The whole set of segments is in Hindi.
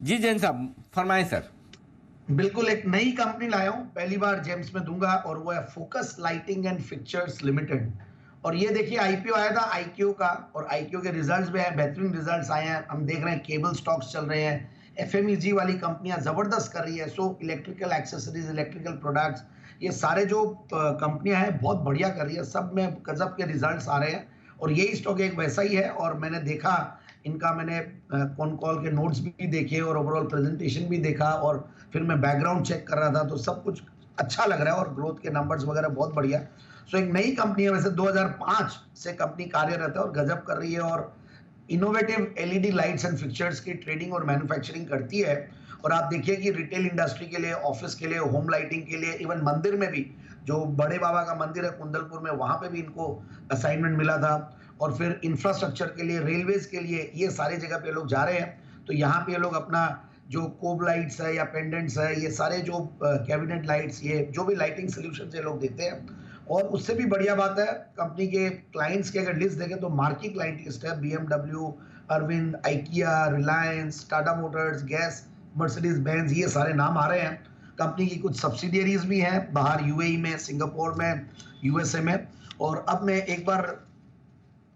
जी जैन साहब फरमाएं सर। बिल्कुल एक नई कंपनी लाया हूं, पहली बार जेम्स में दूंगा और वो है focus lighting and fixtures limited. और ये देखिए आईपीओ आया था आईक्यू का और आईक्यू के रिजल्ट्स भी आए, बेहतरीन रिजल्ट्स आए हैं। हम देख रहे हैं केबल स्टॉक्स चल रहे हैं, एफएमईजी वाली कंपनियां जबरदस्त कर रही है। So electrical accessories, electrical products, ये सारे जो कंपनियां हैं बहुत बढ़िया कर रही है, सब में गजब के रिजल्ट्स आ रहे हैं। और यही स्टॉक एक वैसा ही है और मैंने देखा इनका, मैंने कॉन कॉल के नोट्स भी देखे और ओवरऑल प्रेजेंटेशन भी देखा और फिर मैं बैकग्राउंड चेक कर रहा था, तो सब कुछ अच्छा लग रहा है और ग्रोथ के नंबर्स वगैरह बहुत बढ़िया। सो एक नई कंपनी है, वैसे 2005 से कंपनी कार्यरत है और गजब कर रही है और innovative LED lights and fixtures की ट्रेडिंग और मैन्युफैक्चरिंग करती है। और आप देखिए कि रिटेल इंडस्ट्री के लिए, ऑफिस के लिए, होम लाइटिंग के लिए, इवन मंदिर में भी, जो बड़े बाबा का मंदिर है कुंदलपुर में, वहां पे भी इनको असाइनमेंट मिला था। और फिर इंफ्रास्ट्रक्चर के लिए, रेलवेज के लिए, ये सारी जगह पे लोग जा रहे हैं। तो यहाँ पे ये लोग अपना जो कोब लाइट्स है या पेंडेंट्स है, ये सारे जो कैबिनेट लाइट्स, ये जो भी लाइटिंग सोल्यूशन ये लोग देते हैं। और उससे भी बढ़िया बात है, कंपनी के क्लाइंट्स की अगर लिस्ट देखें तो मार्की क्लाइंट लिस्ट है, BMW, Arvind, IKEA, Reliance, Tata Motors, gas, Mercedes Benz, ये सारे नाम आ रहे हैं। कंपनी की कुछ सब्सिडियरीज भी हैं बाहर, यूएई में, सिंगापुर में, यूएसए में। और अब मैं एक बार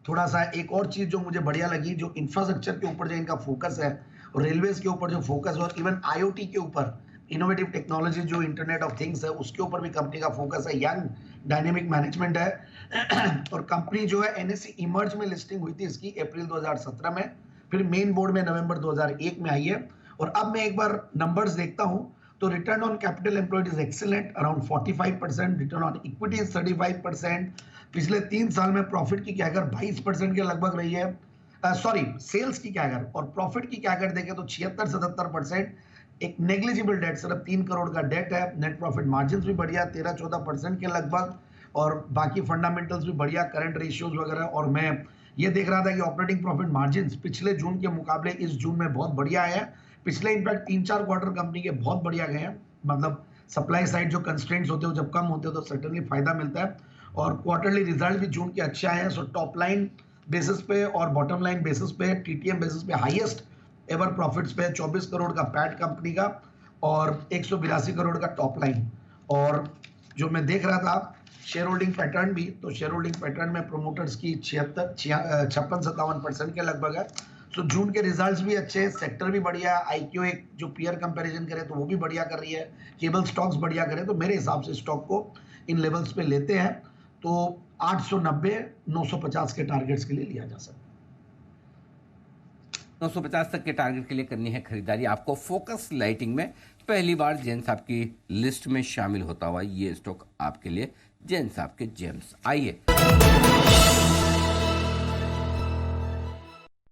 थोड़ा सा एक और चीज जो मुझे बढ़िया लगी, जो इंफ्रास्ट्रक्चर के ऊपर जो इनका फोकस है, और रेलवेज के ऊपर जो फोकस है, और इवन आईओटी के ऊपर, इनोवेटिव टेक्नोलॉजी जो इंटरनेट ऑफ थिंग्स है, उसके ऊपर भी कंपनी का फोकस है। यंग डायनेमिक मैनेजमेंट है और कंपनी जो है एनएससी इमर्ज में लिस्टिंग हुई थी इसकी अप्रैल 2017 में, फिर मेन बोर्ड में नवंबर 2001 में आई है। और अब मैं एक बार नंबर्स देखता हूं, तो return on capital employed is excellent, around 45%, return on equity is 35%। पिछले 3 साल में प्रॉफिट की कैगर 22% के लगभग रही है, सॉरी सेल्स की कैगर, और प्रॉफिट की कैगर देखें तो 76-77%। एक नेग्लिजिबल डेट, सिर्फ 3 करोड़ का डेट है। नेट प्रॉफिट मार्जिन भी बढ़िया 13-14% के लगभग, और बाकी फंडामेंटल्स भी बढ़िया, करंट रेशियोज वगैरह। और मैं ये देख रहा था कि ऑपरेटिंग प्रॉफिट मार्जिन पिछले जून के मुकाबले इस जून में बहुत बढ़िया है। पिछले इनफैक्ट 3-4 क्वार्टर कंपनी के बहुत बढ़िया गए हैं, मतलब सप्लाई साइड जो कंस्ट्रेंट्स होते हो जब कम होते हो तो सर्टेनली फायदा मिलता है। और क्वार्टरली रिजल्ट भी जून के अच्छे आए हैं। सो टॉप लाइन बेसिस पे और बॉटम लाइन बेसिस पे, टीटीएम बेसिस पे हाईएस्ट एवर प्रॉफिट्स पे, 24 करोड़ का पैट कंपनी का और 182 करोड़ का टॉप लाइन। और जो मैं देख रहा था शेयर होल्डिंग पैटर्न भी, तो शेयर होल्डिंग पैटर्न में प्रोमोटर्स की 56-57% के लगभग है। तो जून के रिजल्ट्स भी अच्छे, सेक्टर भी बढ़िया, आईक्यू एक जो पीयर कंपैरिजन करे तो वो भी बढ़िया कर रही है, केबल स्टॉक्स बढ़िया करे। तो मेरे हिसाब से स्टॉक को इन लेवल्स पे लेते हैं तो 890-950 के टारगेट्स के लिए लिया जा सकता है। 950 तक के टारगेट के लिए करनी है खरीदारी आपको। फोकस लाइटिंग में पहली बार जैन साहब की लिस्ट में शामिल होता हुआ ये स्टॉक आपके लिए, जैन साहब के जेम्स। आइए